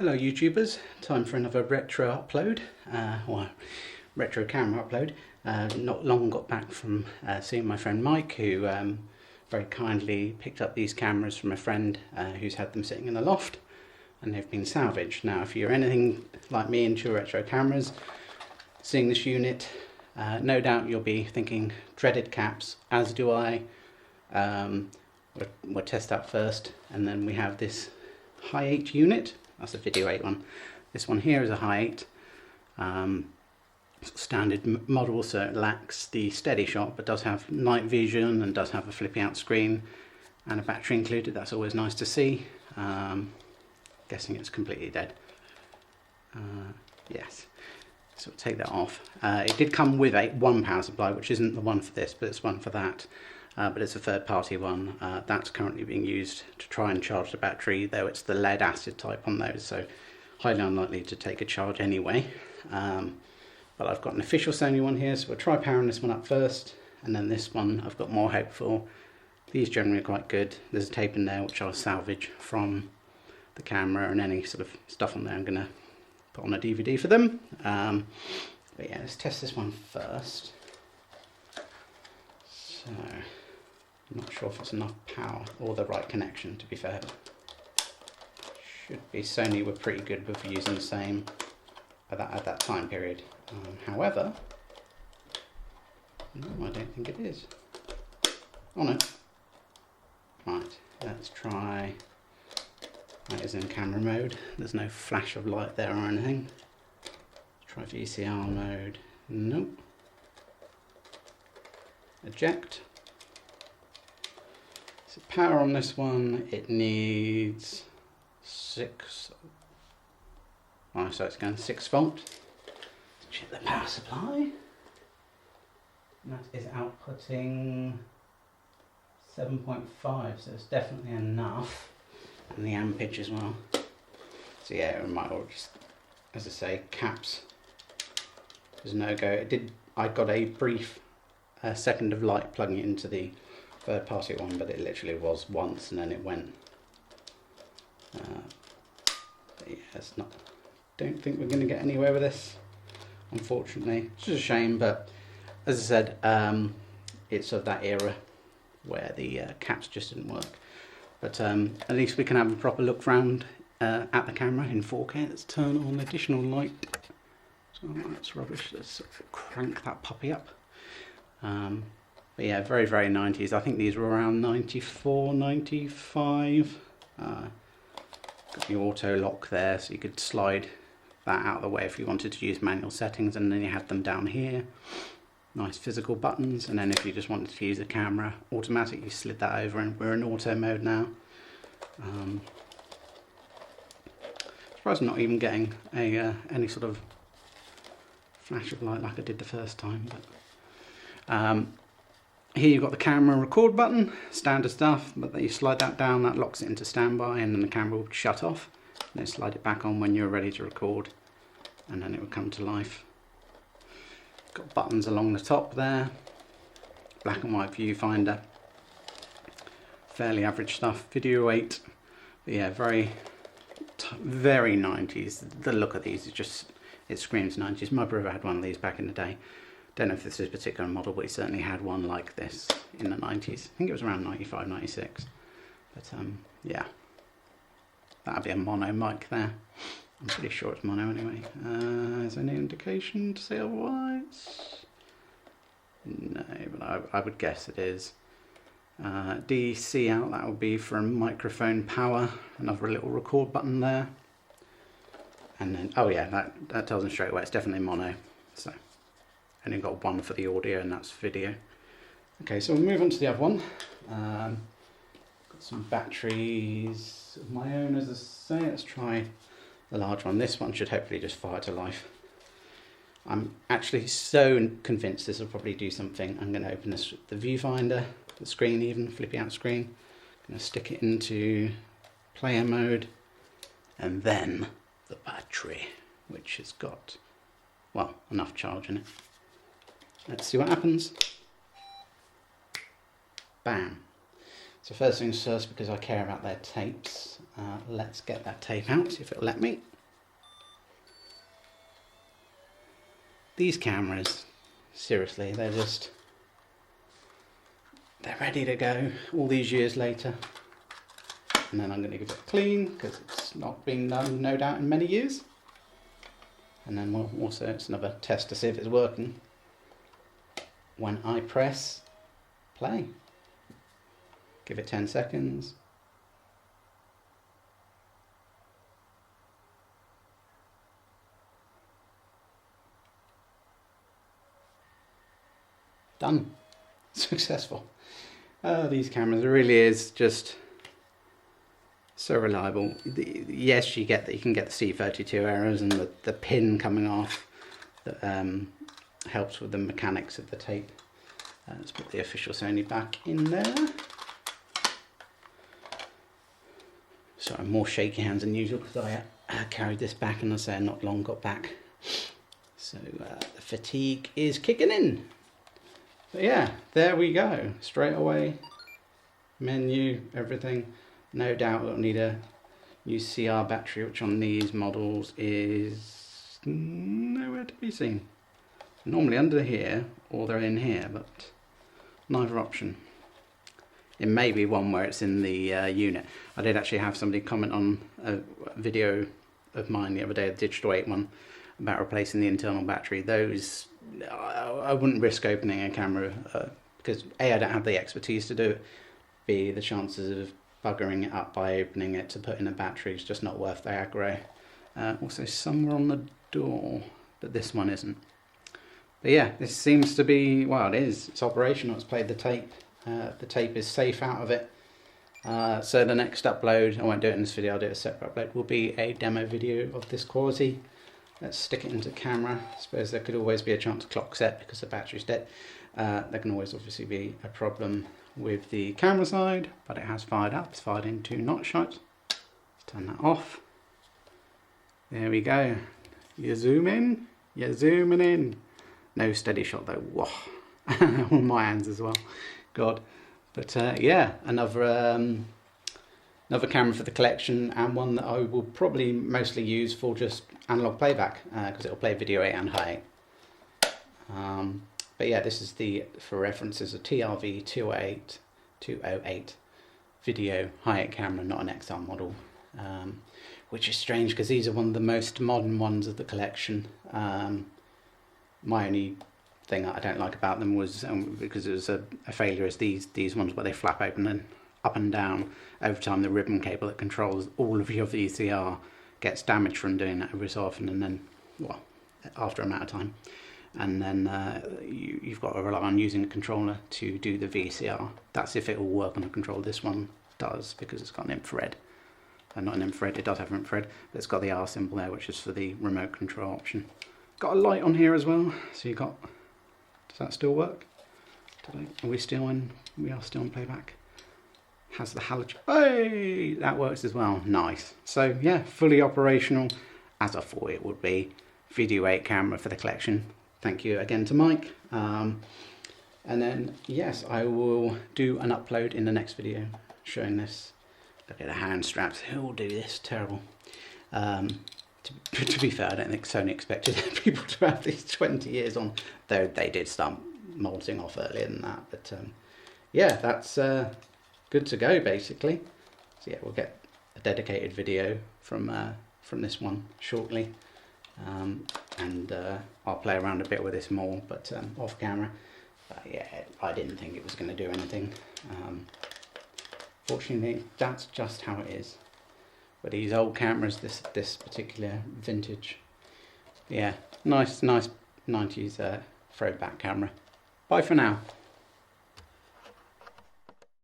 Hello YouTubers, time for another retro upload, retro camera upload. Not long got back from seeing my friend Mike, who very kindly picked up these cameras from a friend who's had them sitting in the loft, and they've been salvaged. Now if you're anything like me into retro cameras, seeing this unit, no doubt you'll be thinking dreaded caps, as do I. We'll test that first, and then we have this high 8 unit. That's a video 8 one. This one here is a high 8. Standard model, so it lacks the steady shot, but does have night vision and does have a flipping out screen and a battery included. That's always nice to see. Guessing it's completely dead. Yes. So we'll take that off. It did come with one power supply, which isn't the one for this, but it's one for that. But it's a third-party one that's currently being used to try and charge the battery, though it's the lead acid type on those, so highly unlikely to take a charge anyway. But I've got an official Sony one here, so we'll try powering this one up first, and then this one I've got more hope for. These generally are quite good. There's a tape in there which I'll salvage from the camera, and any sort of stuff on there I'm going to put on a DVD for them. But yeah, let's test this one first. So, I'm not sure if it's enough power or the right connection, to be fair. Should be. Sony were pretty good with using the same at that time period. However, no, I don't think it is. Oh no. Right, let's try. That is in camera mode. There's no flash of light there or anything. Try VCR mode. Nope. Eject. So power on this one, it needs 6. Oh, so it's going 6 volt. Let's check the power supply. And that is outputting 7.5, so it's definitely enough. And the ampage as well. So yeah, it might all just, as I say, caps. There's no go. I got a brief second of light plugging it into the third party one, but it literally was once and then it went. But yeah, it's not. Don't think we're going to get anywhere with this, unfortunately. It's just a shame, but as I said, it's of that era where the caps just didn't work. But at least we can have a proper look round at the camera in 4K. Let's turn on additional light. So that's rubbish. Let's crank that puppy up. But yeah, very, very 90s. I think these were around 94, 95. Got the auto lock there, so you could slide that out of the way if you wanted to use manual settings, and then you had them down here. Nice physical buttons, and then if you just wanted to use the camera automatic, you slid that over, and we're in auto mode now. Surprised I'm not even getting any sort of flash of light like I did the first time. But here you've got the camera record button, standard stuff, but then you slide that down, that locks it into standby, and then the camera will shut off. And then slide it back on when you're ready to record, and then it will come to life. Got buttons along the top there, black and white viewfinder, fairly average stuff, video 8, but yeah, very 90s. The look of these is just, it screams 90s. My brother had one of these back in the day. Don't know if this is a particular model, but he certainly had one like this in the 90s. I think it was around 95, 96. But yeah, that'd be a mono mic there. I'm pretty sure it's mono anyway. Is there any indication to say otherwise? No, but I would guess it is. DC out, that would be for microphone power. Another little record button there. And then, oh yeah, that tells them straight away, it's definitely mono. So. And you've got one for the audio, and that's video. Okay, so we'll move on to the other one. Got some batteries of my own, as I say. Let's try the large one. This one should hopefully just fire to life. I'm actually so convinced this will probably do something. I'm going to open this, the viewfinder, the screen even, flipping out screen. I'm going to stick it into player mode, and then the battery, which has got, well, enough charge in it. Let's see what happens. Bam. So first things first, because I care about their tapes, let's get that tape out, see if it'll let me. These cameras, seriously, they're ready to go all these years later. And then I'm going to give it a clean, because it's not been done, no doubt, in many years. And then we'll also, it's another test to see if it's working. When I press play, give it 10 seconds. Done. Successful. These cameras, it really is just so reliable. Yes, you get that, you can get the C32 errors and the pin coming off that helps with the mechanics of the tape. Let's put the official Sony back in there. Sorry, more shaky hands than usual because I carried this back and I say not long got back. So the fatigue is kicking in. But yeah, there we go. Straight away, menu, everything. No doubt it'll need a new CR battery, which on these models is nowhere to be seen. Normally under here, or they're in here, but neither option. It may be one where it's in the unit. I did actually have somebody comment on a video of mine the other day, a Digital 8 one, about replacing the internal battery. Those, I wouldn't risk opening a camera because A, I don't have the expertise to do it. B, the chances of buggering it up by opening it to put in a battery is just not worth the aggro. Also somewhere on the door, but this one isn't. But yeah, this seems to be, well, it is, it's operational, it's played the tape. The tape is safe out of it. So the next upload, I won't do it in this video, I'll do a separate upload, will be a demo video of this quality. Let's stick it into camera. I suppose there could always be a chance of clock set because the battery's dead. There can always obviously be a problem with the camera side, but it has fired up. It's fired into not shot. Let's turn that off. There we go. You zoom in, you're zooming in. No steady shot though. Whoa. On my hands as well. God. But yeah, another camera for the collection, and one that I will probably mostly use for just analog playback because it'll play video 8 and high 8. But yeah, this is for reference, is a TRV 208 video high 8 camera, not an XR model, which is strange because these are one of the most modern ones of the collection. My only thing that I don't like about them was because it was a failure, is these ones where they flap open and up and down over time. The ribbon cable that controls all of your VCR gets damaged from doing that every so often, and then, well, after a amount of time, and then you've got to rely on using a controller to do the VCR. That's if it will work on a controller. This one does because it's got an infrared. Not an infrared, it does have an infrared, but it's got the R symbol there, which is for the remote control option. Got a light on here as well, so you got, does that still work? Are we still in, we are still on playback. Has the halogen, hey, that works as well, nice. So yeah, fully operational, as I thought it would be. Video 8 camera for the collection. Thank you again to Mike. And then, yes, I will do an upload in the next video showing this. Look at the hand straps, who will do this? Terrible. To be fair, I don't think Sony expected people to have these 20 years on, though they did start moulding off earlier than that. But yeah, that's good to go basically. So yeah, we'll get a dedicated video from this one shortly, and I'll play around a bit with this more, but off camera. But yeah, I didn't think it was going to do anything. Fortunately, that's just how it is. But these old cameras, this particular vintage, yeah, nice 90s throwback camera. Bye for now.